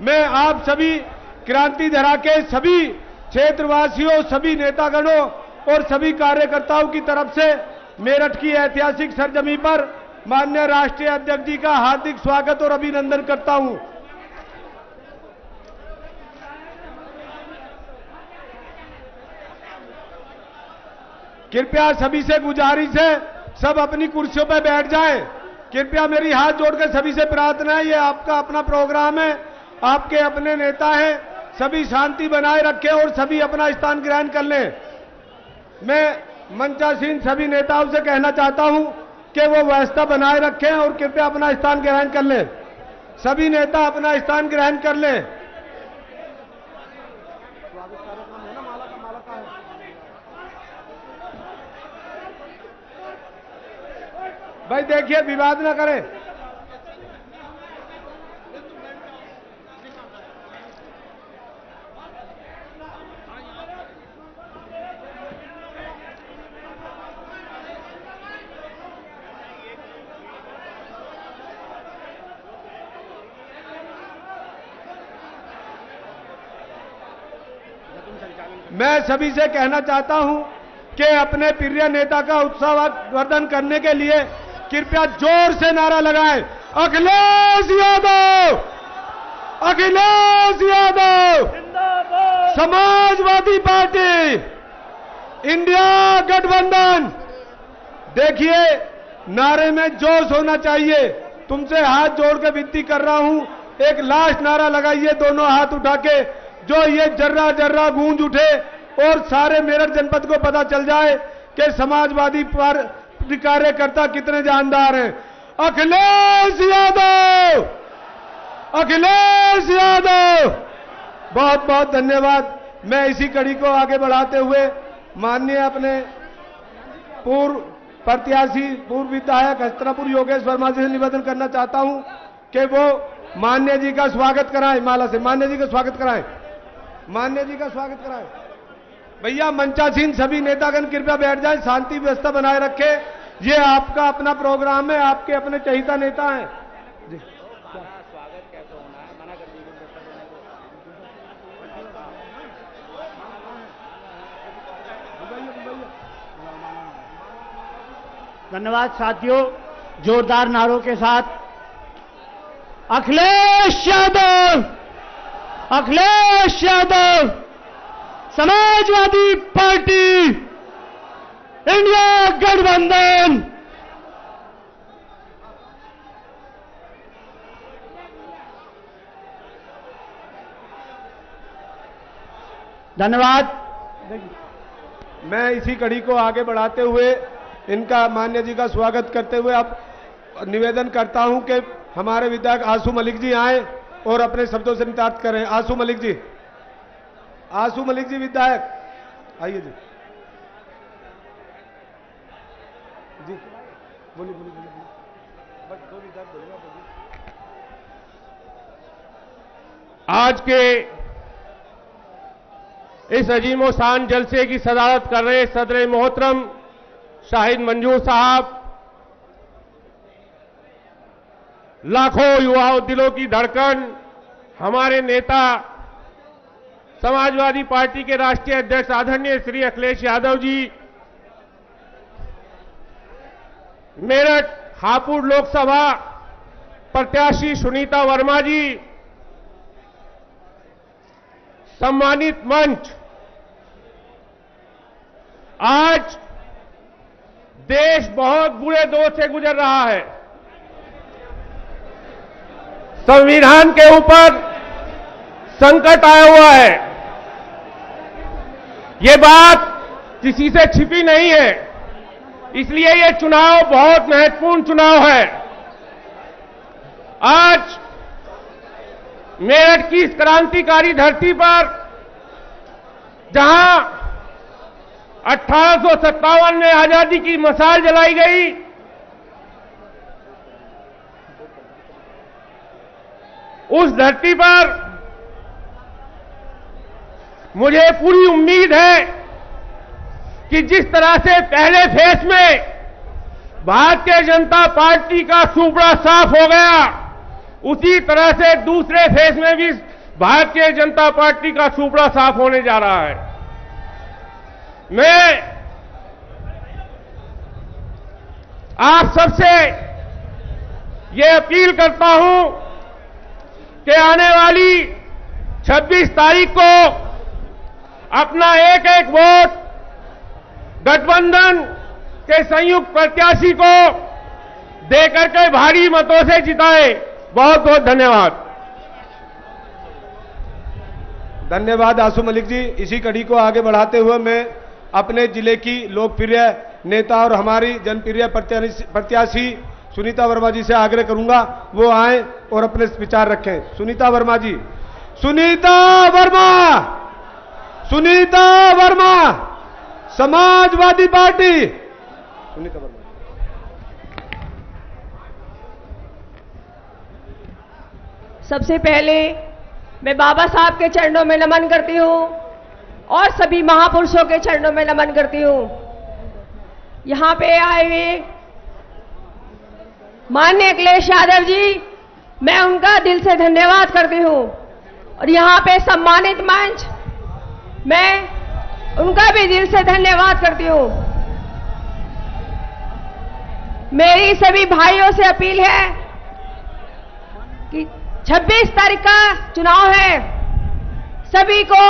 मैं आप सभी क्रांति धरा के सभी क्षेत्रवासियों, सभी नेतागणों और सभी कार्यकर्ताओं की तरफ से मेरठ की ऐतिहासिक सरजमी पर माननीय राष्ट्रीय अध्यक्ष जी का हार्दिक स्वागत और अभिनंदन करता हूं। कृपया सभी से गुजारिश है, सब अपनी कुर्सियों पर बैठ जाएं। कृपया मेरी हाथ जोड़कर सभी से प्रार्थना है, ये आपका अपना प्रोग्राम है, आपके अपने नेता हैं, सभी शांति बनाए रखें और सभी अपना स्थान ग्रहण कर लें। मैं मंचासीन सभी नेताओं से कहना चाहता हूं कि वो व्यवस्था बनाए रखें और कृपया अपना स्थान ग्रहण कर लें। सभी नेता अपना स्थान ग्रहण कर लें। भाई देखिए, विवाद न करें। मैं सभी से कहना चाहता हूं कि अपने प्रिय नेता का उत्साहवर्धन करने के लिए कृपया जोर से नारा लगाएं, अखिलेश यादव, अखिलेश यादव, समाजवादी पार्टी, इंडिया गठबंधन। देखिए, नारे में जोश होना चाहिए। तुमसे हाथ जोड़ के विनती कर रहा हूं, एक लास्ट नारा लगाइए दोनों हाथ उठा के, जो ये जर्रा जर्रा गूंज उठे और सारे मेरठ जनपद को पता चल जाए कि समाजवादी पार्टी कार्यकर्ता कितने जानदार हैं। अखिलेश यादव, अखिलेश यादव। बहुत बहुत धन्यवाद। मैं इसी कड़ी को आगे बढ़ाते हुए माननीय अपने पूर्व प्रत्याशी, पूर्व विधायक हस्तिनापुर योगेश वर्मा जी से निवेदन करना चाहता हूं कि वो मान्य जी का स्वागत कराएं। माला से मान्य जी का स्वागत कराएं, मान्य जी का स्वागत कराएं। भैया मंचासीन सभी नेतागण कृपया बैठ जाएं, शांति व्यवस्था बनाए रखें। ये आपका अपना प्रोग्राम है, आपके अपने चहिता नेता हैं जी। स्वागत कैसे होना है, मना कर दीजिए। धन्यवाद साथियों, जोरदार नारों के साथ अखिलेश यादव, अखिलेश यादव, समाजवादी पार्टी, इंडिया गठबंधन। धन्यवाद। मैं इसी कड़ी को आगे बढ़ाते हुए इनका मान्य जी का स्वागत करते हुए अब निवेदन करता हूं कि हमारे विधायक आंसू मलिक जी आए और अपने शब्दों से नितार्थ करें। आंसू मलिक जी, आंसू मलिक जी विधायक आइए जी। जी बोलिए बोलिए बोलिए, बस दो विधायक बोलिए। आज के इस अजीमो शान जलसे की सदारत कर रहे सदर मोहतरम शाहिद मंजूर साहब, लाखों युवाओं दिलों की धड़कन, हमारे नेता समाजवादी पार्टी के राष्ट्रीय अध्यक्ष आदरणीय श्री अखिलेश यादव जी, मेरठ हापुड़ लोकसभा प्रत्याशी सुनीता वर्मा जी, सम्मानित मंच, आज देश बहुत बुरे दौर से गुजर रहा है। संविधान के ऊपर संकट आया हुआ है। ये बात किसी से छिपी नहीं है, इसलिए ये चुनाव बहुत महत्वपूर्ण चुनाव है। आज मेरठ की इस क्रांतिकारी धरती पर जहां 1857 में आजादी की मशाल जलाई गई, उस धरती पर मुझे पूरी उम्मीद है कि जिस तरह से पहले फेज में भारतीय जनता पार्टी का सुपड़ा साफ हो गया, उसी तरह से दूसरे फेज में भी भारतीय जनता पार्टी का सुपड़ा साफ होने जा रहा है। मैं आप सबसे ये अपील करता हूं कि आने वाली 26 तारीख को अपना एक एक वोट गठबंधन के संयुक्त प्रत्याशी को देकर के भारी मतों से जिताए। बहुत बहुत धन्यवाद। धन्यवाद आसू मलिक जी। इसी कड़ी को आगे बढ़ाते हुए मैं अपने जिले की लोकप्रिय नेता और हमारी जनप्रिय प्रत्याशी सुनीता वर्मा जी से आग्रह करूंगा वो आए और अपने विचार रखें। सुनीता वर्मा जी। सुनीता वर्मा, सुनीता वर्मा, समाजवादी पार्टी। सुनीता वर्मा। सबसे पहले मैं बाबा साहब के चरणों में नमन करती हूं और सभी महापुरुषों के चरणों में नमन करती हूं। यहां पे आए हुए माननीय अखिलेश यादव जी, मैं उनका दिल से धन्यवाद करती हूं और यहां पे सम्मानित मंच, मैं उनका भी दिल से धन्यवाद करती हूं। मेरी सभी भाइयों से अपील है कि 26 तारीख का चुनाव है, सभी को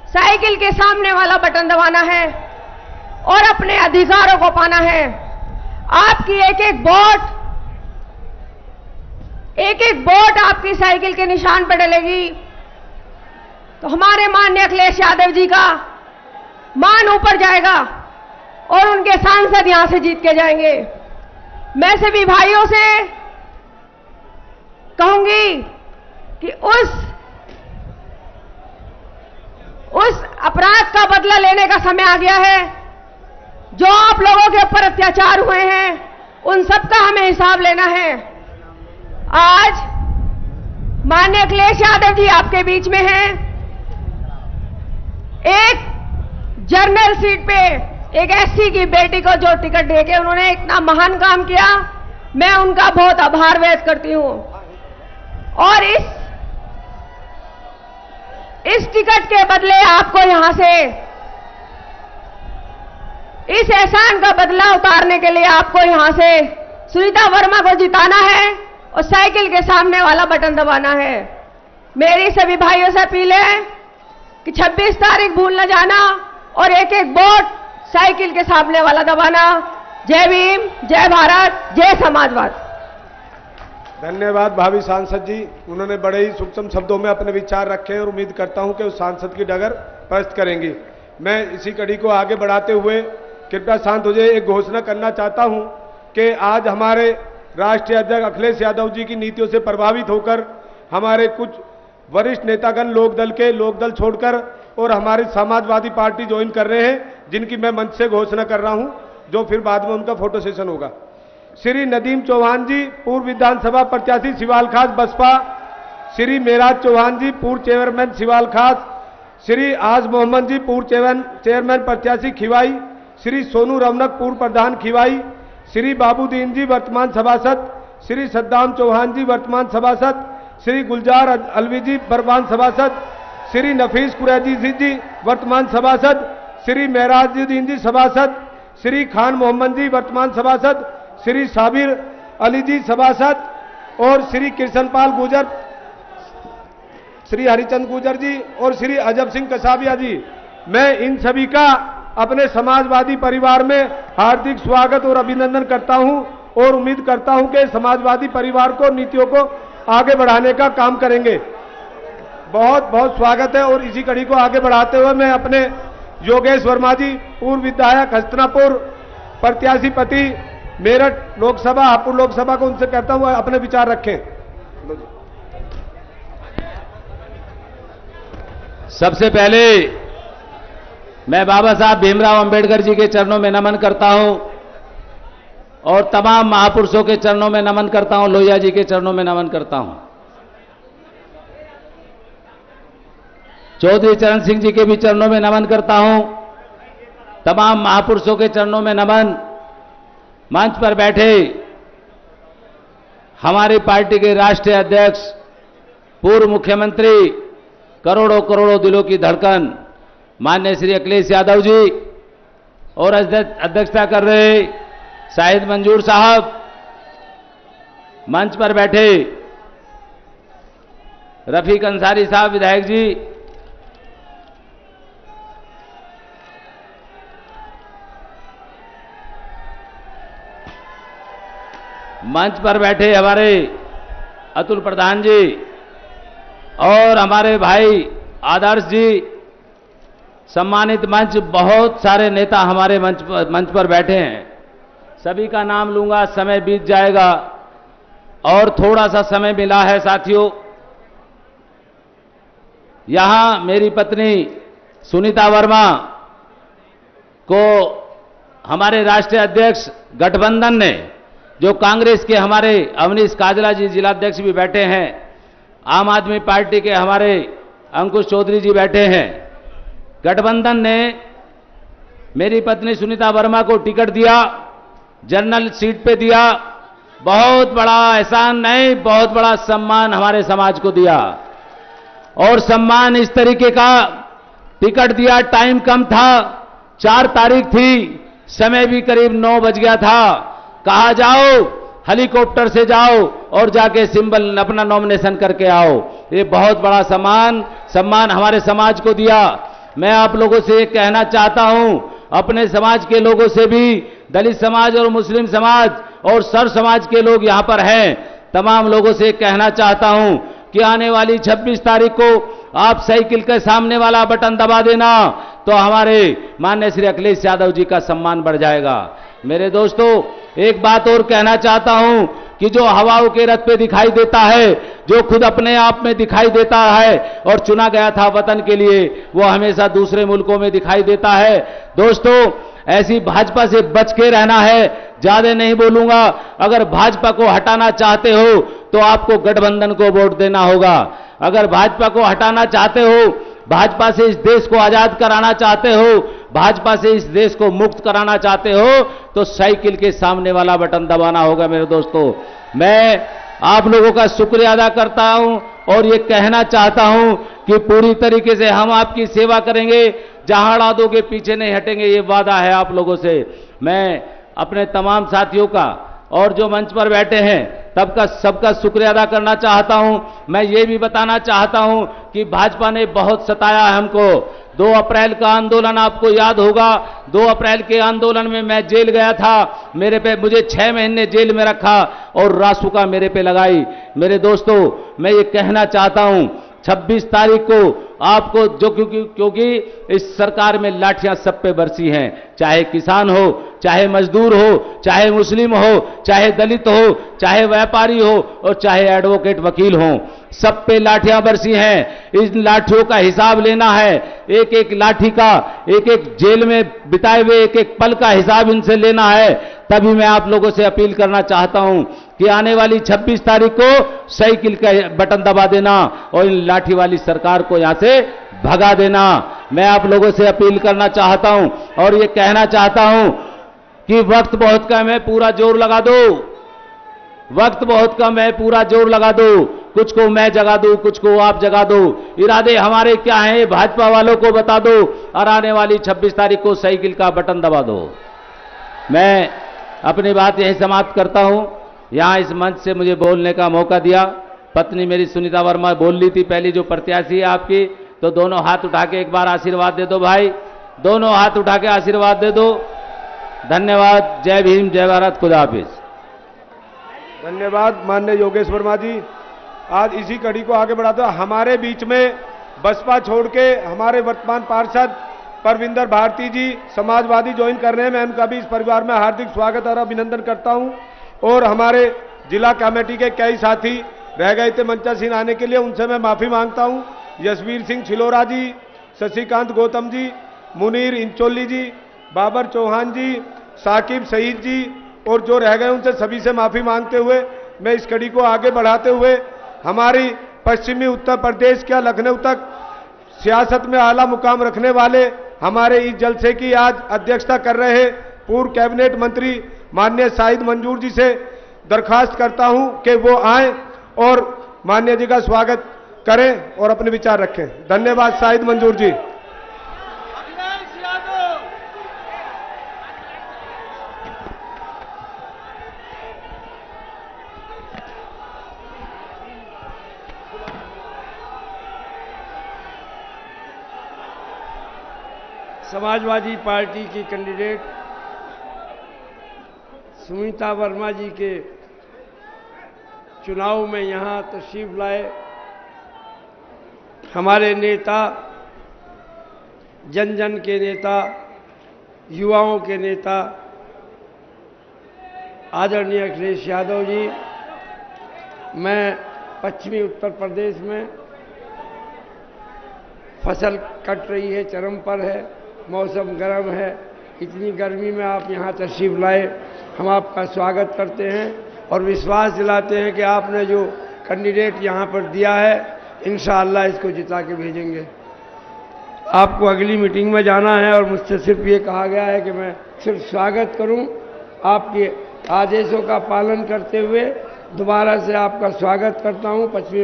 साइकिल के सामने वाला बटन दबाना है और अपने अधिकारों को पाना है। आपकी एक एक वोट आपकी साइकिल के निशान पर डलेगी तो हमारे माननीय अखिलेश यादव जी का मान ऊपर जाएगा और उनके सांसद यहां से जीत के जाएंगे। मैं सभी भाइयों से कहूंगी कि उस अपराध का बदला लेने का समय आ गया है। जो आप लोगों के ऊपर अत्याचार हुए हैं उन सब का हमें हिसाब लेना है। आज माननीय अखिलेश यादव जी आपके बीच में हैं। एक जर्नल सीट पे एक एससी की बेटी को जो टिकट देके उन्होंने इतना महान काम किया, मैं उनका बहुत आभार व्यक्त करती हूं। और इस टिकट के बदले आपको यहां से इस एहसान का बदला उतारने के लिए आपको यहां से सुनीता वर्मा को जिताना है और साइकिल के सामने वाला बटन दबाना है। मेरी सभी भाइयों से अपील है कि 26 तारीख भूल न जाना और एक एक वोट साइकिल के सामने वाला दबाना। जय भीम, जय भारत, जय समाजवाद। धन्यवाद भावी सांसद जी। उन्होंने बड़े ही सूक्ष्म शब्दों में अपने विचार रखे और उम्मीद करता हूं कि उस सांसद की डगर प्रस्त करेंगी। मैं इसी कड़ी को आगे बढ़ाते हुए कृपया शांत हो जाए, एक घोषणा करना चाहता हूं कि आज हमारे राष्ट्रीय अध्यक्ष अखिलेश यादव जी की नीतियों से प्रभावित होकर हमारे कुछ वरिष्ठ नेतागण लोकदल छोड़कर और हमारी समाजवादी पार्टी ज्वाइन कर रहे हैं, जिनकी मैं मंच से घोषणा कर रहा हूं, जो फिर बाद में उनका फोटो सेशन होगा। श्री नदीम चौहान जी, पूर्व विधानसभा प्रत्याशी सिवाल खास बसपा। श्री मेराज चौहान जी, पूर्व चेयरमैन सिवाल खास। श्री आज मोहम्मद जी, पूर्व चेयरमैन प्रत्याशी खिवाई। श्री सोनू रमनक, पूर्व प्रधान खिवाई। श्री बाबूदीन जी, वर्तमान सभासद। श्री सद्दाम चौहान जी, वर्तमान सभासद। श्री गुलजार अलवी जी, वर्तमान सभासद। श्री नफीस कुरैशी जी, वर्तमान सभासद। श्री मेराजुद्दीन जी, सभासद। श्री खान मोहम्मद जी, वर्तमान सभासद। श्री साबिर अली जी, सभासद। और श्री कृष्णपाल गुजर, श्री हरिचंद गुजर जी और श्री अजब सिंह कसाबिया जी। मैं इन सभी का अपने समाजवादी परिवार में हार्दिक स्वागत और अभिनंदन करता हूं और उम्मीद करता हूं कि समाजवादी परिवार को नीतियों को आगे बढ़ाने का काम करेंगे। बहुत बहुत स्वागत है। और इसी कड़ी को आगे बढ़ाते हुए मैं अपने योगेश वर्मा जी, पूर्व विधायक हस्तिनापुर, प्रत्याशी पति मेरठ लोकसभा, हापुड़ लोकसभा को उनसे कहता हूं अपने विचार रखें। सबसे पहले मैं बाबा साहब भीमराव अंबेडकर जी के चरणों में नमन करता हूं और तमाम महापुरुषों के चरणों में नमन करता हूं, लोहिया जी के चरणों में नमन करता हूं, चौधरी चरण सिंह जी के भी चरणों में नमन करता हूं, तमाम महापुरुषों के चरणों में नमन। मंच पर बैठे हमारी पार्टी के राष्ट्रीय अध्यक्ष पूर्व मुख्यमंत्री, करोड़ों करोड़ों दिलों की धड़कन माननीय श्री अखिलेश यादव जी और अध्यक्षता कर रहे शाहिद मंजूर साहब, मंच पर बैठे रफीक अंसारी साहब विधायक जी, मंच पर बैठे हमारे अतुल प्रधान जी और हमारे भाई आदर्श जी, सम्मानित मंच, बहुत सारे नेता हमारे मंच पर बैठे हैं। सभी का नाम लूंगा, समय बीत जाएगा और थोड़ा सा समय मिला है साथियों। यहां मेरी पत्नी सुनीता वर्मा को हमारे राष्ट्रीय अध्यक्ष गठबंधन ने, जो कांग्रेस के हमारे अवनीश काजला जी जिलाध्यक्ष भी बैठे हैं, आम आदमी पार्टी के हमारे अंकुश चौधरी जी बैठे हैं, गठबंधन ने मेरी पत्नी सुनीता वर्मा को टिकट दिया, जनरल सीट पे दिया। बहुत बड़ा एहसान नहीं, बहुत बड़ा सम्मान हमारे समाज को दिया। और सम्मान इस तरीके का, टिकट दिया, टाइम कम था, 4 तारीख थी, समय भी करीब 9 बज गया था। कहा जाओ हेलीकॉप्टर से जाओ और जाके सिंबल अपना नॉमिनेशन करके आओ। ये बहुत बड़ा सम्मान हमारे समाज को दिया। मैं आप लोगों से ये कहना चाहता हूं, अपने समाज के लोगों से भी, दलित समाज और मुस्लिम समाज और सर्व समाज के लोग यहां पर हैं, तमाम लोगों से कहना चाहता हूं कि आने वाली 26 तारीख को आप साइकिल के सामने वाला बटन दबा देना, तो हमारे माननीय श्री अखिलेश यादव जी का सम्मान बढ़ जाएगा। मेरे दोस्तों, एक बात और कहना चाहता हूं कि जो हवाओं के रथ पे दिखाई देता है, जो खुद अपने आप में दिखाई देता है और चुना गया था वतन के लिए, वो हमेशा दूसरे मुल्कों में दिखाई देता है। दोस्तों, ऐसी भाजपा से बच के रहना है। ज्यादा नहीं बोलूंगा। अगर भाजपा को हटाना चाहते हो तो आपको गठबंधन को वोट देना होगा। अगर भाजपा को हटाना चाहते हो, भाजपा से इस देश को आजाद कराना चाहते हो, भाजपा से इस देश को मुक्त कराना चाहते हो, तो साइकिल के सामने वाला बटन दबाना होगा। मेरे दोस्तों, मैं आप लोगों का शुक्रिया अदा करता हूं और ये कहना चाहता हूं कि पूरी तरीके से हम आपकी सेवा करेंगे, जहां अड़ा दोगे पीछे नहीं हटेंगे, ये वादा है आप लोगों से। मैं अपने तमाम साथियों का और जो मंच पर बैठे हैं सबका शुक्रिया अदा करना चाहता हूं। मैं ये भी बताना चाहता हूं कि भाजपा ने बहुत सताया है हमको। 2 अप्रैल का आंदोलन आपको याद होगा। 2 अप्रैल के आंदोलन में मैं जेल गया था, मुझे 6 महीने जेल में रखा और रासुका मेरे पे लगाई। मेरे दोस्तों, मैं ये कहना चाहता हूं 26 तारीख को आपको, जो क्योंकि इस सरकार में लाठियां सब पे बरसी हैं, चाहे किसान हो, चाहे मजदूर हो, चाहे मुस्लिम हो, चाहे दलित हो, चाहे व्यापारी हो और चाहे एडवोकेट वकील हो, सब पे लाठियां बरसी हैं। इन लाठियों का हिसाब लेना है। एक एक लाठी का, एक एक जेल में बिताए हुए एक एक पल का हिसाब इनसे लेना है। तभी मैं आप लोगों से अपील करना चाहता हूं कि आने वाली 26 तारीख को साइकिल का बटन दबा देना और इन लाठी वाली सरकार को यहां से भगा देना। मैं आप लोगों से अपील करना चाहता हूं और ये कहना चाहता हूं कि वक्त बहुत कम है, पूरा जोर लगा दो। वक्त बहुत कम है, पूरा जोर लगा दो। कुछ को मैं जगा दूं, कुछ को आप जगा दो। इरादे हमारे क्या हैं, भाजपा वालों को बता दो और आने वाली 26 तारीख को साइकिल का बटन दबा दो। मैं अपनी बात यहीं समाप्त करता हूं। यहां इस मंच से मुझे बोलने का मौका दिया पत्नी मेरी सुनीता वर्मा बोल ली थी, पहली जो प्रत्याशी है आपकी, तो दोनों हाथ उठा के एक बार आशीर्वाद दे दो भाई, दोनों हाथ उठा के आशीर्वाद दे दो। धन्यवाद। जय भीम, जय भारत, खुदा हाफिज। धन्यवाद माननीय योगेश वर्मा जी। आज इसी कड़ी को आगे बढ़ाते हुए हमारे बीच में बसपा छोड़ के हमारे वर्तमान पार्षद परविंदर भारती जी समाजवादी ज्वाइन कर रहे हैं। मैं उनका भी इस परिवार में हार्दिक स्वागत और अभिनंदन करता हूं। और हमारे जिला कमेटी के कई साथी रह गए थे मंचासीन आने के लिए, उनसे मैं माफी मांगता हूं। यशवीर सिंह छिलोरा जी, शशिकांत गौतम जी, मुनीर इंचोली जी, बाबर चौहान जी, साकिब शहीद जी और जो रह गए उनसे सभी से माफी मांगते हुए मैं इस कड़ी को आगे बढ़ाते हुए हमारी पश्चिमी उत्तर प्रदेश के लखनऊ तक सियासत में आला मुकाम रखने वाले हमारे इस जलसे की आज अध्यक्षता कर रहे पूर्व कैबिनेट मंत्री माननीय शाहिद मंजूर जी से दरखास्त करता हूं कि वो आए और माननीय जी का स्वागत करें और अपने विचार रखें। धन्यवाद। शाहिद मंजूर जी। समाजवादी पार्टी की कैंडिडेट सुनीता वर्मा जी के चुनाव में यहाँ तशरीफ लाए हमारे नेता, जन जन के नेता, युवाओं के नेता आदरणीय अखिलेश यादव जी। मैं पश्चिमी उत्तर प्रदेश में फसल कट रही है, चरम पर है, मौसम गर्म है, इतनी गर्मी में आप यहाँ तशरीफ लाए, हम आपका स्वागत करते हैं और विश्वास दिलाते हैं कि आपने जो कैंडिडेट यहाँ पर दिया है इंशाअल्लाह इसको जिता के भेजेंगे। आपको अगली मीटिंग में जाना है और मुझसे सिर्फ ये कहा गया है कि मैं सिर्फ स्वागत करूं, आपके आदेशों का पालन करते हुए दोबारा से आपका स्वागत करता हूं। पश्चिमी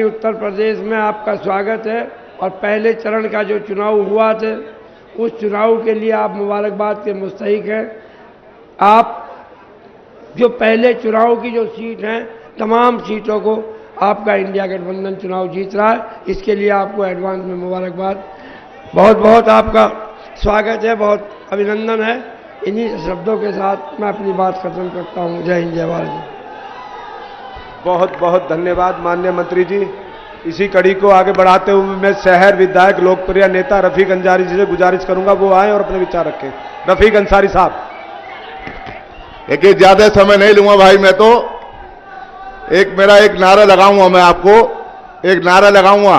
उत्तर प्रदेश में आपका स्वागत है और पहले चरण का जो चुनाव हुआ थे उस चुनाव के लिए आप मुबारकबाद के मुस्तहिक हैं। आप जो पहले चुनाव की जो सीट हैं तमाम सीटों को आपका इंडिया गठबंधन चुनाव जीत रहा है, इसके लिए आपको एडवांस में मुबारकबाद। बहुत बहुत आपका स्वागत है, बहुत अभिनंदन है। इन्हीं शब्दों के साथ मैं अपनी बात खत्म करता हूँ। जय हिंद, जय भारत। बहुत बहुत धन्यवाद माननीय मंत्री जी। इसी कड़ी को आगे बढ़ाते हुए मैं शहर विधायक लोकप्रिय नेता रफीक अंसारी जी से गुजारिश करूंगा वो आए और अपने विचार रखें। रफीक अंसारी साहब। एक ज्यादा समय नहीं लूंगा भाई, मैं तो मेरा एक नारा लगाऊंगा, मैं आपको एक नारा लगाऊंगा,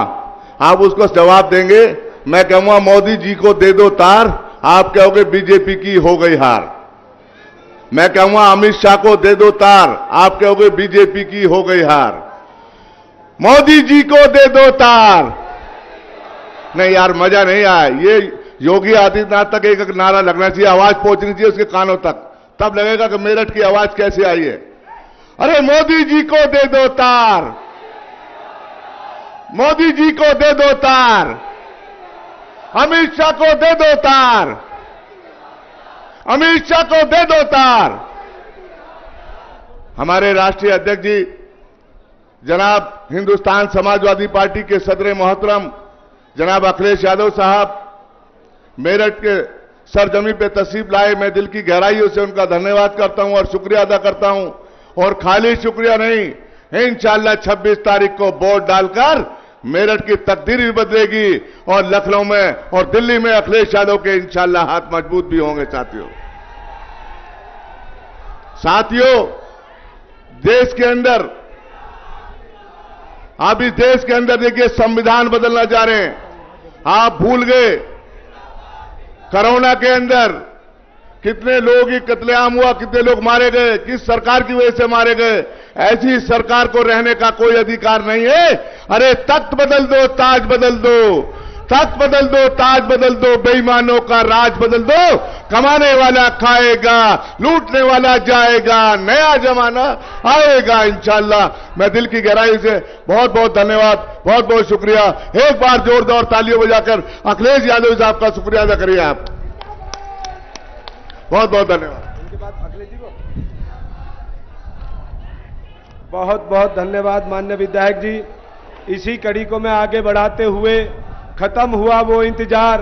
आप उसको जवाब देंगे। मैं कहूंगा मोदी जी को दे दो तार, आप कहोगे बीजेपी की हो गई हार। मैं कहूंगा अमित शाह को दे दो तार, आप कहोगे बीजेपी की हो गई हार। मोदी जी को दे दो तार। नहीं यार, मजा नहीं आया। ये योगी आदित्यनाथ तक एक नारा लगना चाहिए, आवाज पहुंचनी चाहिए उसके कानों तक, तब लगेगा कि मेरठ की आवाज कैसे आई है। अरे मोदी जी को दे दो तार, मोदी जी को दे दो तार, अमित शाह को दे दो तार, अमित शाह को दे दो तार। हमारे राष्ट्रीय अध्यक्ष जी जनाब हिंदुस्तान समाजवादी पार्टी के सदर मोहतरम जनाब अखिलेश यादव साहब मेरठ के सरजमी पे तशरीफ लाए। मैं दिल की गहराइयों से उनका धन्यवाद करता हूं और शुक्रिया अदा करता हूं। और खाली शुक्रिया नहीं, इंशाअल्लाह 26 तारीख को वोट डालकर मेरठ की तकदीर भी बदलेगी और लखनऊ में और दिल्ली में अखिलेश यादव के इंशाअल्लाह हाथ मजबूत भी होंगे। साथियों, देश के अंदर, आप इस देश के अंदर देखिए संविधान बदलना चाह रहे हैं। आप भूल गए कोरोना के अंदर कितने लोग ही कत्लेआम हुआ, कितने लोग मारे गए, किस सरकार की वजह से मारे गए। ऐसी सरकार को रहने का कोई अधिकार नहीं है। अरे तख्त बदल दो, ताज बदल दो, तख्त बदल दो, ताज बदल दो, बेईमानों का राज बदल दो। कमाने वाला खाएगा, लूटने वाला जाएगा, नया जमाना आएगा इंशाअल्लाह। मैं दिल की गहराई से बहुत बहुत धन्यवाद, बहुत बहुत शुक्रिया। एक बार जोरदार तालियों बजाकर अखिलेश यादव साहब का शुक्रिया अदा करिए आप। बहुत बहुत धन्यवाद। उनके बाद अखिलेश जी को बहुत बहुत धन्यवाद माननीय विधायक जी। इसी कड़ी को मैं आगे बढ़ाते हुए खत्म हुआ वो इंतजार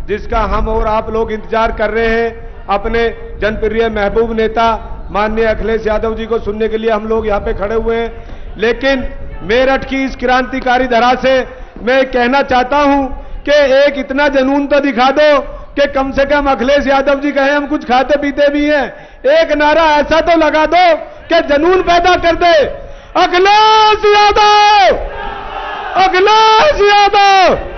जिसका हम और आप लोग इंतजार कर रहे हैं। अपने जनप्रिय महबूब नेता माननीय अखिलेश यादव जी को सुनने के लिए हम लोग यहाँ पे खड़े हुए हैं। लेकिन मेरठ की इस क्रांतिकारी धरा से मैं कहना चाहता हूं कि एक इतना जुनून तो दिखा दो कि कम से कम अखिलेश यादव जी कहें हम कुछ खाते पीते भी हैं। एक नारा ऐसा तो लगा दो कि जुनून पैदा कर दे। अखिलेश यादव, अखिलेश यादव।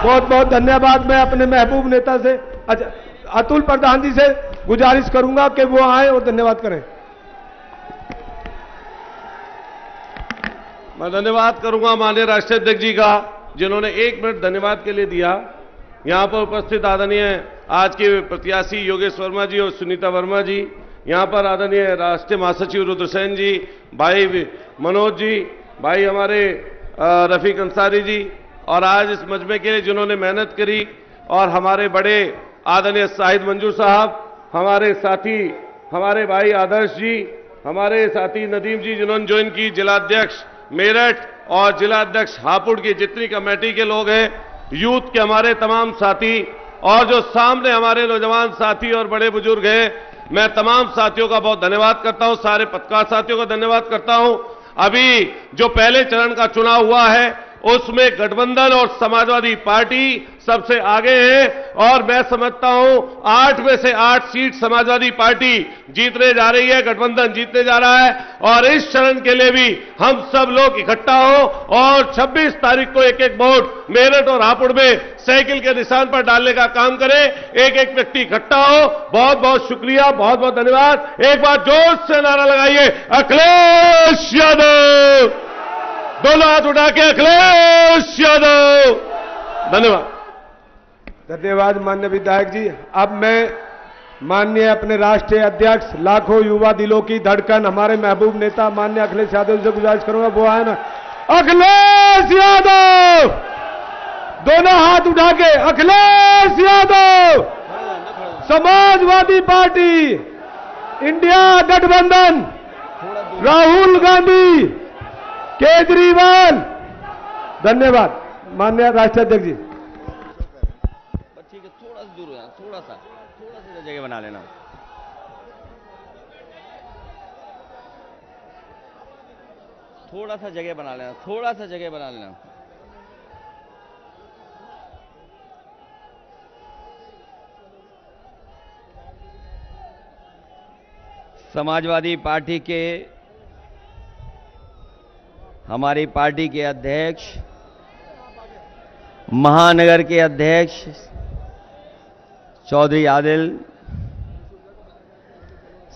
बहुत बहुत धन्यवाद। मैं अपने महबूब नेता से अतुल प्रधान जी से गुजारिश करूंगा कि वो आए और धन्यवाद करें। मैं धन्यवाद करूंगा माननीय राष्ट्रीय अध्यक्ष जी का, जिन्होंने 1 मिनट धन्यवाद के लिए दिया। यहां पर उपस्थित आदरणीय आज के प्रत्याशी योगेश वर्मा जी और सुनीता वर्मा जी, यहाँ पर आदरणीय राष्ट्रीय महासचिव रुद्रसेन जी, भाई मनोज जी, भाई हमारे रफीक अंसारी जी, और आज इस मजमे के लिए जिन्होंने मेहनत करी, और हमारे बड़े आदरणीय शाहिद मंजूर साहब, हमारे साथी हमारे भाई आदर्श जी, हमारे साथी नदीम जी जिन्होंने ज्वाइन की, जिलाध्यक्ष मेरठ और जिलाध्यक्ष हापुड़ की जितनी कमेटी के लोग हैं, यूथ के हमारे तमाम साथी, और जो सामने हमारे नौजवान साथी और बड़े बुजुर्ग हैं, मैं तमाम साथियों का बहुत धन्यवाद करता हूं, सारे पत्रकार साथियों का धन्यवाद करता हूं। अभी जो पहले चरण का चुनाव हुआ है उसमें गठबंधन और समाजवादी पार्टी सबसे आगे है, और मैं समझता हूं 8 में से 8 सीट समाजवादी पार्टी जीतने जा रही है, गठबंधन जीतने जा रहा है। और इस चरण के लिए भी हम सब लोग इकट्ठा हो और 26 तारीख को एक एक वोट मेरठ और हापुड़ में साइकिल के निशान पर डालने का काम करें। एक एक व्यक्ति इकट्ठा हो। बहुत बहुत शुक्रिया, बहुत बहुत धन्यवाद। एक बार जोर से नारा लगाइए, अखिलेश यादव। दोनों हाथ उठा के अखिलेश यादव। धन्यवाद। धन्यवाद माननीय विधायक जी। अब मैं माननीय अपने राष्ट्रीय अध्यक्ष, लाखों युवा दिलों की धड़कन, हमारे महबूब नेता माननीय अखिलेश यादव से गुजारिश करूंगा, वो आए ना। अखिलेश यादव, दोनों हाथ उठा के। अखिलेश यादव, समाजवादी पार्टी, इंडिया गठबंधन, राहुल गांधी, केजरीवाल। धन्यवाद माननीय राष्ट्रीय अध्यक्ष जी। ठीक है, थोड़ा सा दूर हो जाना, थोड़ा सा जगह बना लेना। थोड़ा सा जगह बना लेना, थोड़ा सा जगह बना लेना। समाजवादी पार्टी के, हमारी पार्टी के अध्यक्ष, महानगर के अध्यक्ष चौधरी आदिल,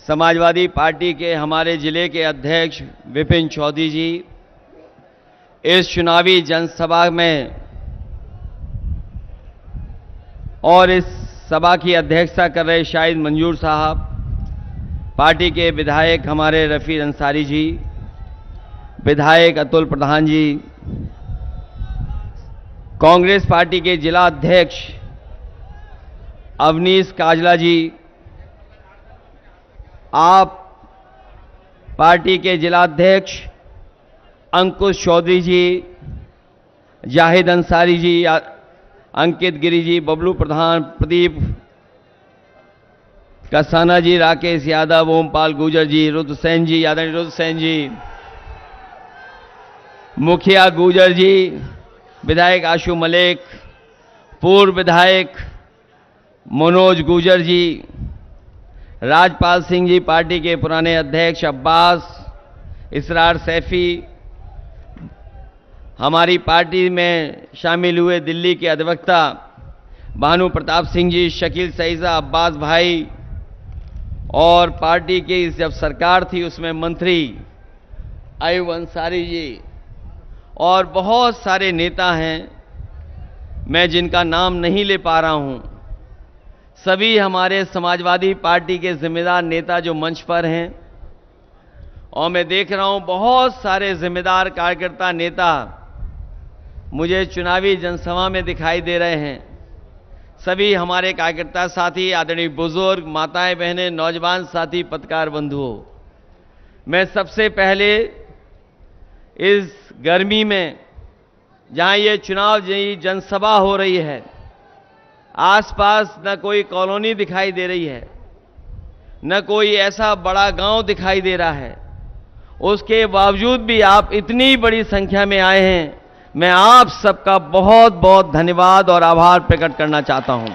समाजवादी पार्टी के हमारे जिले के अध्यक्ष विपिन चौधरी जी, इस चुनावी जनसभा में और इस सभा की अध्यक्षता कर रहे शाहिद मंजूर साहब, पार्टी के विधायक हमारे रफीक अंसारी जी, विधायक अतुल प्रधान जी, कांग्रेस पार्टी के जिला अध्यक्ष अवनीश काजला जी, आप पार्टी के जिला अध्यक्ष अंकुश चौधरी जी, जाहिद अंसारी जी, अंकित गिरी जी, बबलू प्रधान, प्रदीप कसाना जी, राकेश यादव, ओमपाल गुजर जी, रुद्रसेन जी, आदरणीय रुद्रसेन जी, मुखिया गुजर जी, विधायक आशु मलिक, पूर्व विधायक मनोज गुजर जी, राजपाल सिंह जी, पार्टी के पुराने अध्यक्ष अब्बास, इसरार सैफी, हमारी पार्टी में शामिल हुए दिल्ली के अधिवक्ता भानु प्रताप सिंह जी, शकील सईसा, अब्बास भाई, और पार्टी की जब सरकार थी उसमें मंत्री अयूब अंसारी जी, और बहुत सारे नेता हैं मैं जिनका नाम नहीं ले पा रहा हूं। सभी हमारे समाजवादी पार्टी के जिम्मेदार नेता जो मंच पर हैं, और मैं देख रहा हूं बहुत सारे जिम्मेदार कार्यकर्ता नेता मुझे चुनावी जनसभा में दिखाई दे रहे हैं। सभी हमारे कार्यकर्ता साथी, आदरणीय बुजुर्ग, माताएं बहनें, नौजवान साथी, पत्रकार बंधुओं, मैं सबसे पहले इस गर्मी में जहां ये चुनाव जनसभा हो रही है, आसपास न कोई कॉलोनी दिखाई दे रही है, न कोई ऐसा बड़ा गांव दिखाई दे रहा है, उसके बावजूद भी आप इतनी बड़ी संख्या में आए हैं। मैं आप सबका बहुत बहुत धन्यवाद और आभार प्रकट करना चाहता हूं।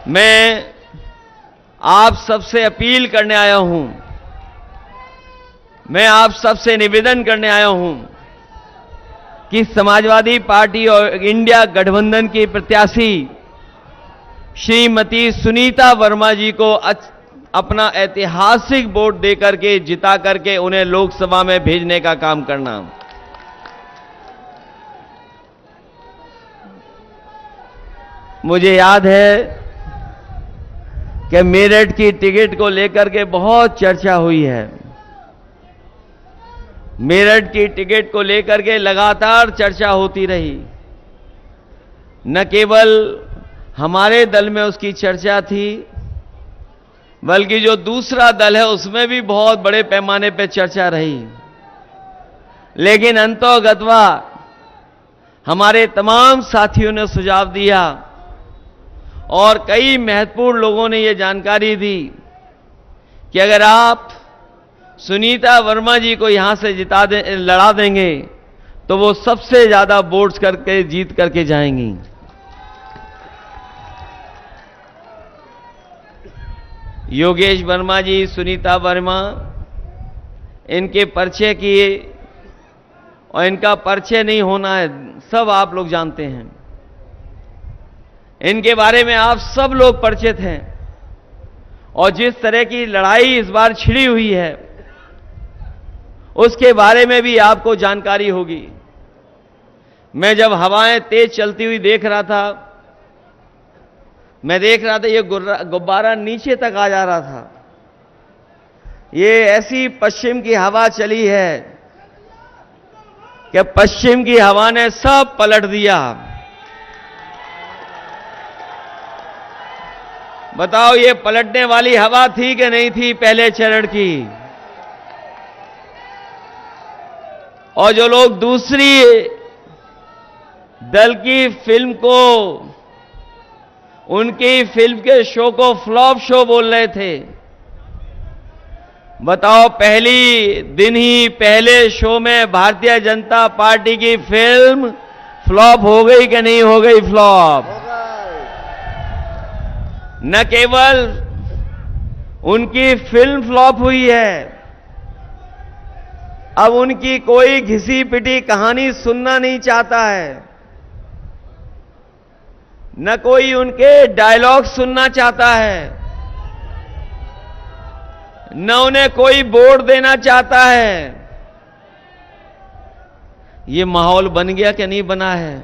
मैं आप सबसे अपील करने आया हूं, मैं आप सबसे निवेदन करने आया हूं कि समाजवादी पार्टी और इंडिया गठबंधन की प्रत्याशी श्रीमती सुनीता वर्मा जी को अपना ऐतिहासिक वोट देकर के जिता करके उन्हें लोकसभा में भेजने का काम करना। मुझे याद है कि मेरठ की टिकट को लेकर के बहुत चर्चा हुई है। मेरठ की टिकट को लेकर के लगातार चर्चा होती रही। न केवल हमारे दल में उसकी चर्चा थी, बल्कि जो दूसरा दल है उसमें भी बहुत बड़े पैमाने पर चर्चा रही। लेकिन अंतोगत्वा हमारे तमाम साथियों ने सुझाव दिया और कई महत्वपूर्ण लोगों ने यह जानकारी दी कि अगर आप सुनीता वर्मा जी को यहां से लड़ा देंगे तो वो सबसे ज्यादा वोट्स करके जीत करके जाएंगी। योगेश वर्मा जी, सुनीता वर्मा, इनके परिचय किए और इनका परिचय नहीं होना है, सब आप लोग जानते हैं। इनके बारे में आप सब लोग परिचित हैं और जिस तरह की लड़ाई इस बार छिड़ी हुई है उसके बारे में भी आपको जानकारी होगी। मैं जब हवाएं तेज चलती हुई देख रहा था, मैं देख रहा था ये गुब्बारा नीचे तक आ जा रहा था। ये ऐसी पश्चिम की हवा चली है कि पश्चिम की हवा ने सब पलट दिया। बताओ ये पलटने वाली हवा थी कि नहीं थी पहले चरण की? और जो लोग दूसरी दल की फिल्म को, उनकी फिल्म के शो को फ्लॉप शो बोल रहे थे, बताओ पहली दिन ही पहले शो में भारतीय जनता पार्टी की फिल्म फ्लॉप हो गई कि नहीं हो गई? फ्लॉप। न केवल उनकी फिल्म फ्लॉप हुई है, अब उनकी कोई घिसी पिटी कहानी सुनना नहीं चाहता है, न कोई उनके डायलॉग सुनना चाहता है, न उन्हें कोई वोट देना चाहता है। ये माहौल बन गया कि नहीं बना है?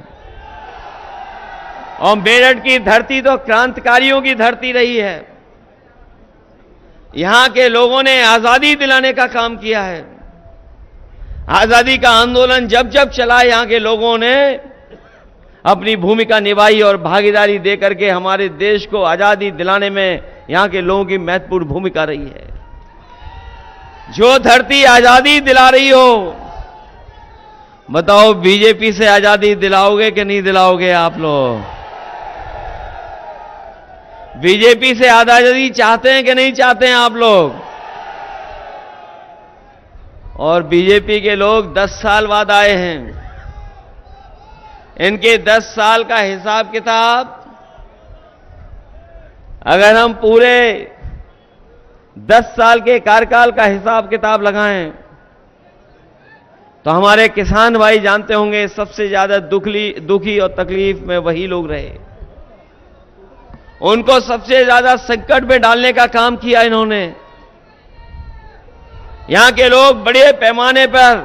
और मेरठ की धरती तो क्रांतिकारियों की धरती रही है। यहां के लोगों ने आजादी दिलाने का काम किया है। आजादी का आंदोलन जब जब चला, यहां के लोगों ने अपनी भूमिका निभाई और भागीदारी देकर के हमारे देश को आजादी दिलाने में यहां के लोगों की महत्वपूर्ण भूमिका रही है। जो धरती आजादी दिला रही हो, बताओ बीजेपी से आजादी दिलाओगे कि नहीं दिलाओगे? आप लोग बीजेपी से आजादी चाहते हैं कि नहीं चाहते हैं आप लोग? और बीजेपी के लोग 10 साल बाद आए हैं। इनके 10 साल का हिसाब किताब अगर हम पूरे 10 साल के कार्यकाल का हिसाब किताब लगाएं तो हमारे किसान भाई जानते होंगे सबसे ज्यादा दुखी और तकलीफ में वही लोग रहे। उनको सबसे ज्यादा संकट में डालने का काम किया इन्होंने। यहां के लोग बड़े पैमाने पर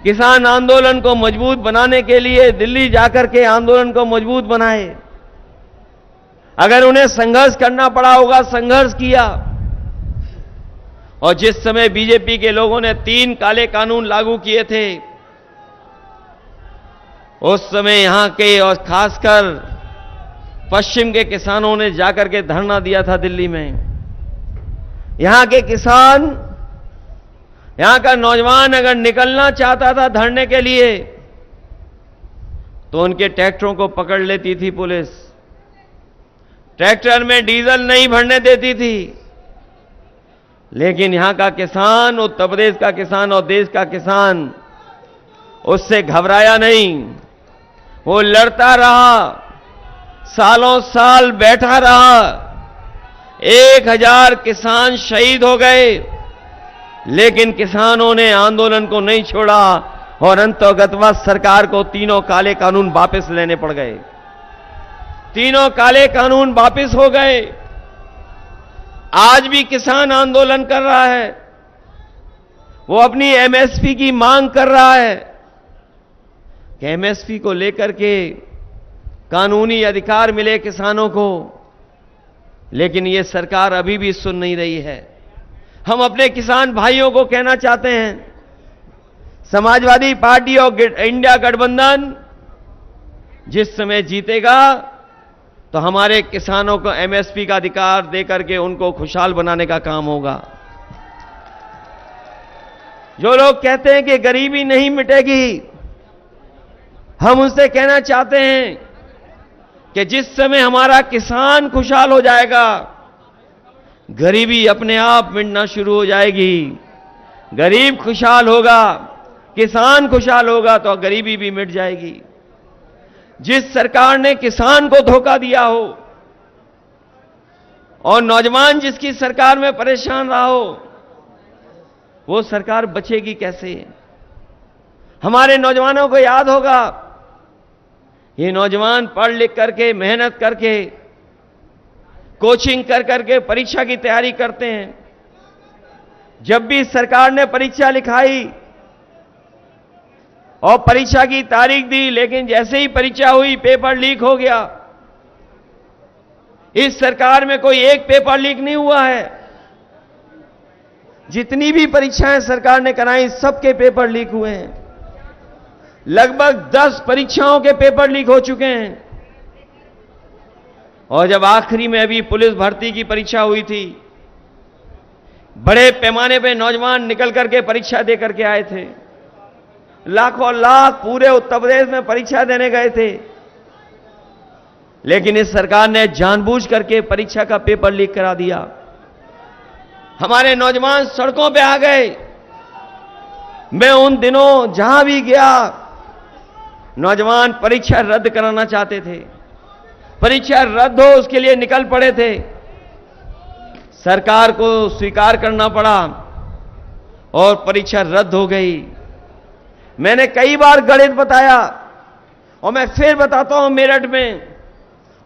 किसान आंदोलन को मजबूत बनाने के लिए दिल्ली जाकर के आंदोलन को मजबूत बनाए। अगर उन्हें संघर्ष करना पड़ा होगा, संघर्ष किया। और जिस समय बीजेपी के लोगों ने 3 काले कानून लागू किए थे, उस समय यहां के और खासकर पश्चिम के किसानों ने जाकर के धरना दिया था दिल्ली में। यहां के किसान, यहां का नौजवान अगर निकलना चाहता था धरने के लिए तो उनके ट्रैक्टरों को पकड़ लेती थी पुलिस। ट्रैक्टर में डीजल नहीं भरने देती थी। लेकिन यहां का किसान, उत्तर प्रदेश का किसान और देश का किसान उससे घबराया नहीं। वो लड़ता रहा, सालों साल बैठा रहा। 1000 किसान शहीद हो गए, लेकिन किसानों ने आंदोलन को नहीं छोड़ा और अंतर्गतवा सरकार को 3 काले कानून वापस लेने पड़ गए। 3 काले कानून वापस हो गए। आज भी किसान आंदोलन कर रहा है। वो अपनी एमएसपी की मांग कर रहा है कि एमएसपी को लेकर के कानूनी अधिकार मिले किसानों को। लेकिन ये सरकार अभी भी सुन नहीं रही है। हम अपने किसान भाइयों को कहना चाहते हैं, समाजवादी पार्टी और इंडिया गठबंधन जिस समय जीतेगा तो हमारे किसानों को एमएसपी का अधिकार देकर के उनको खुशहाल बनाने का काम होगा। जो लोग कहते हैं कि गरीबी नहीं मिटेगी, हम उनसे कहना चाहते हैं कि जिस समय हमारा किसान खुशहाल हो जाएगा, गरीबी अपने आप मिटना शुरू हो जाएगी। गरीब खुशहाल होगा, किसान खुशहाल होगा तो गरीबी भी मिट जाएगी। जिस सरकार ने किसान को धोखा दिया हो और नौजवान जिसकी सरकार में परेशान रहा हो, वो सरकार बचेगी कैसे? हमारे नौजवानों को याद होगा, ये नौजवान पढ़ लिख करके, मेहनत करके, कोचिंग कर करके परीक्षा की तैयारी करते हैं। जब भी सरकार ने परीक्षा लिखाई और परीक्षा की तारीख दी, लेकिन जैसे ही परीक्षा हुई पेपर लीक हो गया। इस सरकार में कोई एक पेपर लीक नहीं हुआ है। जितनी भी परीक्षाएं सरकार ने कराई, सबके पेपर लीक हुए हैं। लगभग 10 परीक्षाओं के पेपर लीक हो चुके हैं। और जब आखिरी में अभी पुलिस भर्ती की परीक्षा हुई थी, बड़े पैमाने पे नौजवान निकल करके परीक्षा दे करके आए थे। लाखों लाख पूरे उत्तर प्रदेश में परीक्षा देने गए थे, लेकिन इस सरकार ने जानबूझ करके परीक्षा का पेपर लीक करा दिया। हमारे नौजवान सड़कों पे आ गए। मैं उन दिनों जहां भी गया, नौजवान परीक्षा रद्द कराना चाहते थे। परीक्षा रद्द हो उसके लिए निकल पड़े थे। सरकार को स्वीकार करना पड़ा और परीक्षा रद्द हो गई। मैंने कई बार गणित बताया और मैं फिर बताता हूं मेरठ में,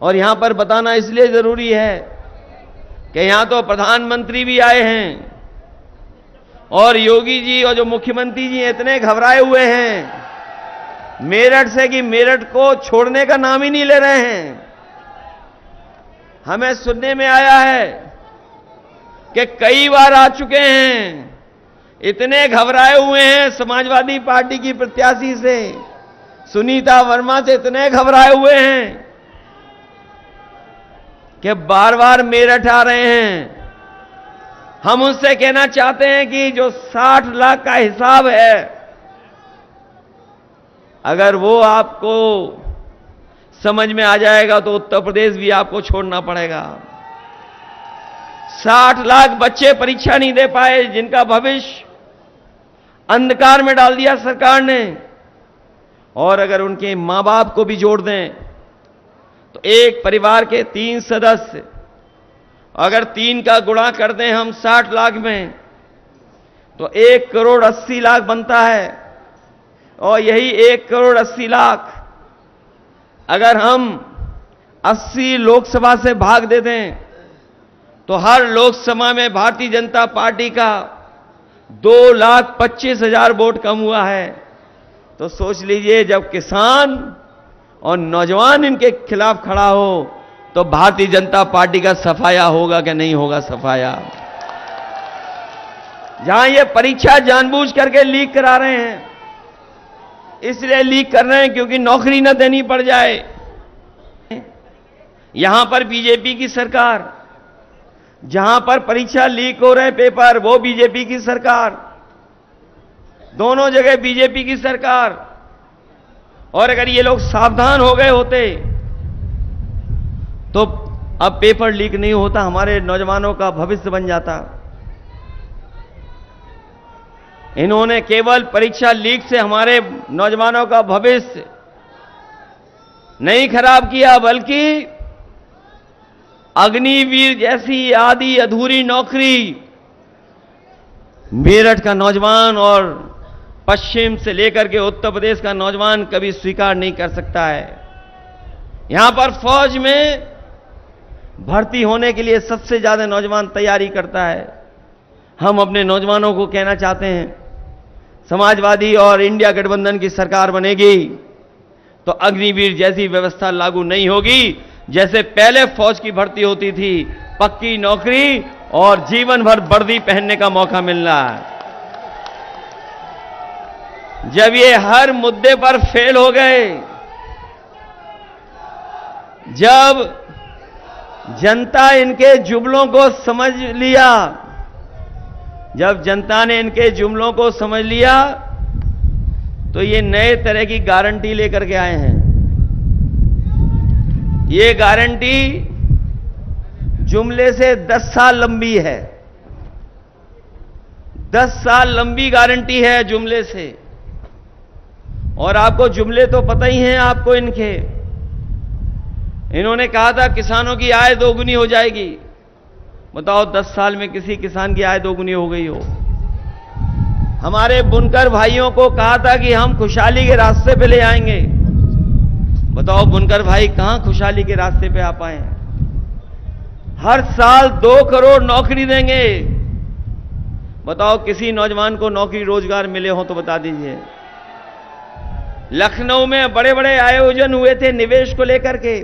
और यहां पर बताना इसलिए जरूरी है कि यहां तो प्रधानमंत्री भी आए हैं और योगी जी और जो मुख्यमंत्री जी इतने घबराए हुए हैं मेरठ से कि मेरठ को छोड़ने का नाम ही नहीं ले रहे हैं। हमें सुनने में आया है कि कई बार आ चुके हैं, इतने घबराए हुए हैं समाजवादी पार्टी की प्रत्याशी से, सुनीता वर्मा से इतने घबराए हुए हैं कि बार बार मेरठ आ रहे हैं। हम उनसे कहना चाहते हैं कि जो 60 लाख का हिसाब है, अगर वो आपको समझ में आ जाएगा तो उत्तर प्रदेश भी आपको छोड़ना पड़ेगा। 60 लाख बच्चे परीक्षा नहीं दे पाए, जिनका भविष्य अंधकार में डाल दिया सरकार ने। और अगर उनके मां बाप को भी जोड़ दें तो एक परिवार के 3 सदस्य, अगर 3 का गुणा कर दें हम 60 लाख में, तो 1 करोड़ 80 लाख बनता है। और यही 1 करोड़ 80 लाख अगर हम 80 लोकसभा से भाग दे दें तो हर लोकसभा में भारतीय जनता पार्टी का 2,25,000 वोट कम हुआ है। तो सोच लीजिए, जब किसान और नौजवान इनके खिलाफ खड़ा हो तो भारतीय जनता पार्टी का सफाया होगा कि नहीं होगा सफाया। जहां ये परीक्षा जानबूझ करके लीक करा रहे हैं, इसलिए लीक कर रहे हैं क्योंकि नौकरी न देनी पड़ जाए। यहां पर बीजेपी की सरकार, जहां पर परीक्षा लीक हो रहे पेपर, वो बीजेपी की सरकार, दोनों जगह बीजेपी की सरकार। और अगर ये लोग सावधान हो गए होते तो अब पेपर लीक नहीं होता, हमारे नौजवानों का भविष्य बन जाता। इन्होंने केवल परीक्षा लीक से हमारे नौजवानों का भविष्य नहीं खराब किया, बल्कि अग्निवीर जैसी आधी अधूरी नौकरी मेरठ का नौजवान और पश्चिम से लेकर के उत्तर प्रदेश का नौजवान कभी स्वीकार नहीं कर सकता है। यहां पर फौज में भर्ती होने के लिए सबसे ज्यादा नौजवान तैयारी करता है। हम अपने नौजवानों को कहना चाहते हैं, समाजवादी और इंडिया गठबंधन की सरकार बनेगी तो अग्निवीर जैसी व्यवस्था लागू नहीं होगी। जैसे पहले फौज की भर्ती होती थी पक्की नौकरी और जीवन भर वर्दी पहनने का मौका मिल रहा है। जब ये हर मुद्दे पर फेल हो गए, जब जनता इनके जुमलों को समझ लिया, जब जनता ने इनके जुमलों को समझ लिया, तो ये नए तरह की गारंटी लेकर के आए हैं। ये गारंटी जुमले से 10 साल लंबी है। 10 साल लंबी गारंटी है जुमले से। और आपको जुमले तो पता ही हैं आपको इनके। इन्होंने कहा था किसानों की आय दोगुनी हो जाएगी। बताओ 10 साल में किसी किसान की आय दोगुनी हो गई हो? हमारे बुनकर भाइयों को कहा था कि हम खुशहाली के रास्ते पे ले आएंगे। बताओ बुनकर भाई कहां खुशहाली के रास्ते पे आ पाए हैं? हर साल 2 करोड़ नौकरी देंगे। बताओ किसी नौजवान को नौकरी रोजगार मिले हो तो बता दीजिए। लखनऊ में बड़े बड़े आयोजन हुए थे निवेश को लेकर के,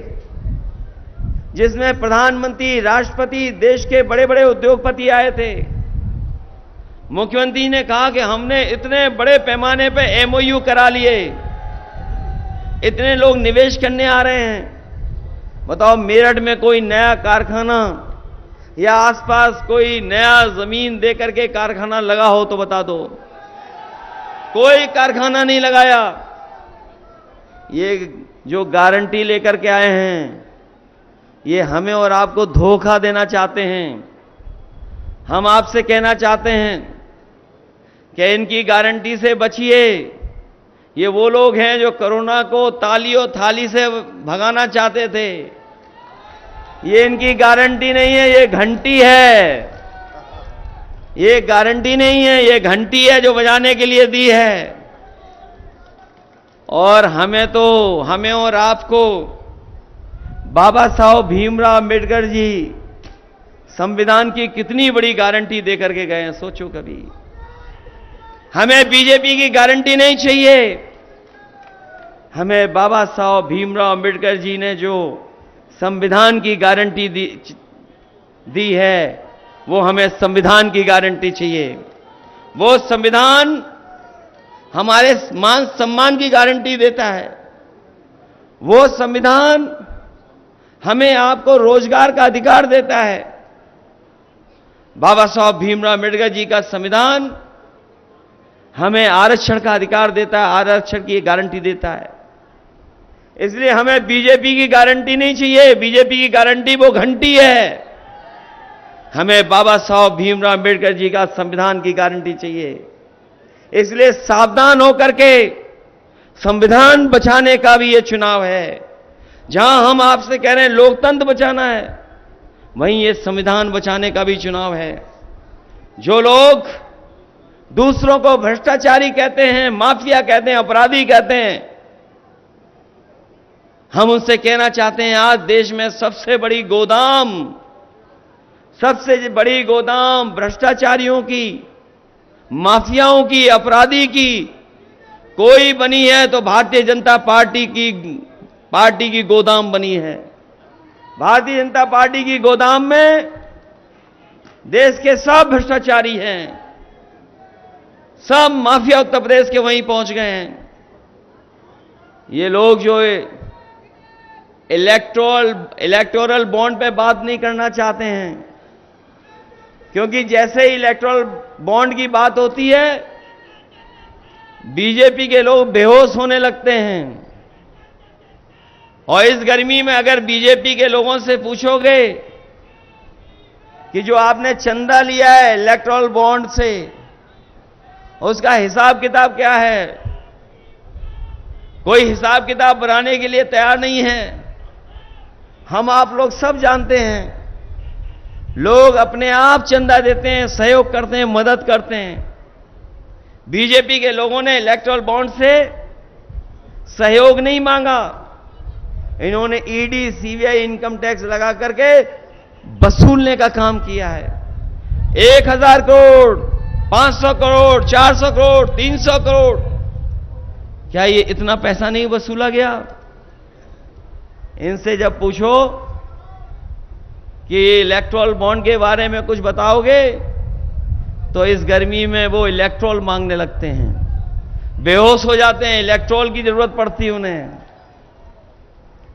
जिसमें प्रधानमंत्री, राष्ट्रपति, देश के बड़े बड़े उद्योगपति आए थे। मुख्यमंत्री ने कहा कि हमने इतने बड़े पैमाने पे एमओयू करा लिए, इतने लोग निवेश करने आ रहे हैं। बताओ मेरठ में कोई नया कारखाना या आसपास कोई नया जमीन दे करके कारखाना लगा हो तो बता दो। कोई कारखाना नहीं लगाया। ये जो गारंटी लेकर के आए हैं, ये हमें और आपको धोखा देना चाहते हैं। हम आपसे कहना चाहते हैं कि इनकी गारंटी से बचिए। ये वो लोग हैं जो कोरोना को तालियों थाली से भगाना चाहते थे। ये इनकी गारंटी नहीं है, ये घंटी है। ये गारंटी नहीं है, ये घंटी है जो बजाने के लिए दी है। और हमें और आपको बाबा साहब भीमराव अंबेडकर जी संविधान की कितनी बड़ी गारंटी दे करके गए हैं, सोचो कभी। हमें बीजेपी की गारंटी नहीं चाहिए। हमें बाबा साहब भीमराव अंबेडकर जी ने जो संविधान की गारंटी दी है, वो हमें संविधान की गारंटी चाहिए। वो संविधान हमारे मान सम्मान की गारंटी देता है। वो संविधान हमें आपको रोजगार का अधिकार देता है। बाबा साहब भीमराव अंबेडकर जी का संविधान हमें आरक्षण का अधिकार देता है, आरक्षण की गारंटी देता है। इसलिए हमें बीजेपी की गारंटी नहीं चाहिए। बीजेपी की गारंटी वो घंटी है। हमें बाबा साहब भीमराव अंबेडकर जी का संविधान की गारंटी चाहिए। इसलिए सावधान होकर के संविधान बचाने का भी ये चुनाव है। जहां हम आपसे कह रहे हैं लोकतंत्र बचाना है, वहीं ये संविधान बचाने का भी चुनाव है। जो लोग दूसरों को भ्रष्टाचारी कहते हैं, माफिया कहते हैं, अपराधी कहते हैं, हम उनसे कहना चाहते हैं आज देश में सबसे बड़ी गोदाम भ्रष्टाचारियों की, माफियाओं की, अपराधी की कोई बनी है तो भारतीय जनता पार्टी की गोदाम बनी है। भारतीय जनता पार्टी की गोदाम में देश के सब भ्रष्टाचारी हैं, सब माफिया उत्तर प्रदेश के वहीं पहुंच गए हैं। ये लोग जो इलेक्टोरल बॉन्ड पे बात नहीं करना चाहते हैं, क्योंकि जैसे ही इलेक्टोरल बॉन्ड की बात होती है बीजेपी के लोग बेहोश होने लगते हैं। और इस गर्मी में अगर बीजेपी के लोगों से पूछोगे कि जो आपने चंदा लिया है इलेक्टोरल बॉन्ड से, उसका हिसाब किताब क्या है, कोई हिसाब किताब बनाने के लिए तैयार नहीं है। हम आप लोग सब जानते हैं, लोग अपने आप चंदा देते हैं, सहयोग करते हैं, मदद करते हैं। बीजेपी के लोगों ने इलेक्टोरल बॉन्ड से सहयोग नहीं मांगा। इन्होंने ईडी, सीबीआई, इनकम टैक्स लगा करके वसूलने का काम किया है। 1000 करोड़, 500 करोड़, 400 करोड़, 300 करोड़, क्या ये इतना पैसा नहीं वसूला गया? इनसे जब पूछो कि इलेक्ट्रोल बॉन्ड के बारे में कुछ बताओगे, तो इस गर्मी में वो इलेक्ट्रोल मांगने लगते हैं, बेहोश हो जाते हैं, इलेक्ट्रोल की जरूरत पड़ती है उन्हें।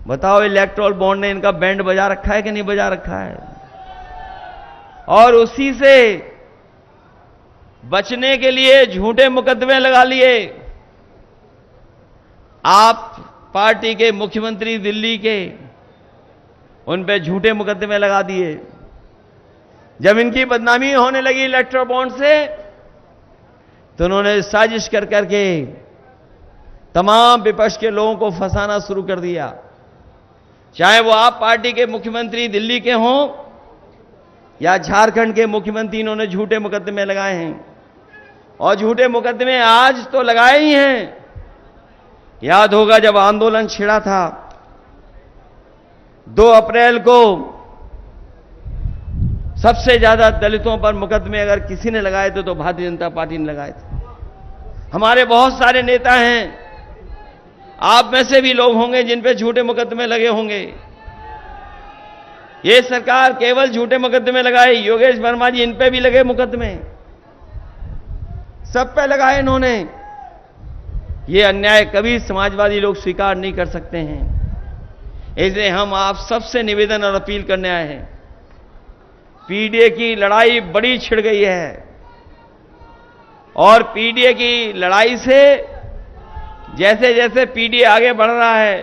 बताओ, इलेक्ट्रोल बॉन्ड ने इनका बैंड बजा रखा है कि नहीं बजा रखा है? और उसी से बचने के लिए झूठे मुकदमे लगा लिए। आप पार्टी के मुख्यमंत्री दिल्ली के, उन पे झूठे मुकदमे लगा दिए। जब इनकी बदनामी होने लगी इलेक्ट्रोल बॉन्ड से, तो उन्होंने साजिश कर करके तमाम विपक्ष के लोगों को फंसाना शुरू कर दिया। चाहे वो आप पार्टी के मुख्यमंत्री दिल्ली के हों या झारखंड के मुख्यमंत्री, इन्होंने झूठे मुकदमे लगाए हैं। और झूठे मुकदमे आज तो लगाए ही हैं। याद होगा जब आंदोलन छिड़ा था 2 अप्रैल को, सबसे ज्यादा दलितों पर मुकदमे अगर किसी ने लगाए थे तो भारतीय जनता पार्टी ने लगाए थे। हमारे बहुत सारे नेता हैं, आप में से भी लोग होंगे जिन पे झूठे मुकदमे लगे होंगे। ये सरकार केवल झूठे मुकदमे लगाए। योगेश वर्मा जी, इन पे भी लगे मुकदमे, सब पे लगाए इन्होंने। ये अन्याय कभी समाजवादी लोग स्वीकार नहीं कर सकते हैं। इसलिए हम आप सबसे निवेदन और अपील करने आए हैं। पीडीए की लड़ाई बड़ी छिड़ गई है, और पीडीए की लड़ाई से जैसे जैसे पीडीए आगे बढ़ रहा है,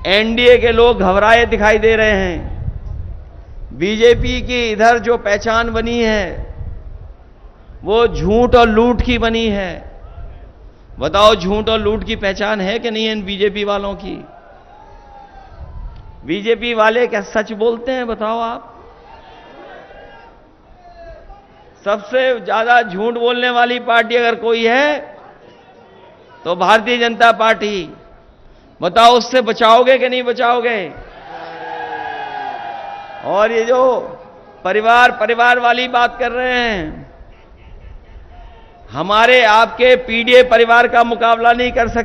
एनडीए के लोग घबराए दिखाई दे रहे हैं। बीजेपी की इधर जो पहचान बनी है वो झूठ और लूट की बनी है। बताओ, झूठ और लूट की पहचान है कि नहीं है इन बीजेपी वालों की? बीजेपी वाले क्या सच बोलते हैं? बताओ आप। सबसे ज्यादा झूठ बोलने वाली पार्टी अगर कोई है तो भारतीय जनता पार्टी। बताओ, उससे बचाओगे कि नहीं बचाओगे? और ये जो परिवार वाली बात कर रहे हैं, हमारे आपके पीडीए परिवार का मुकाबला नहीं कर सकते।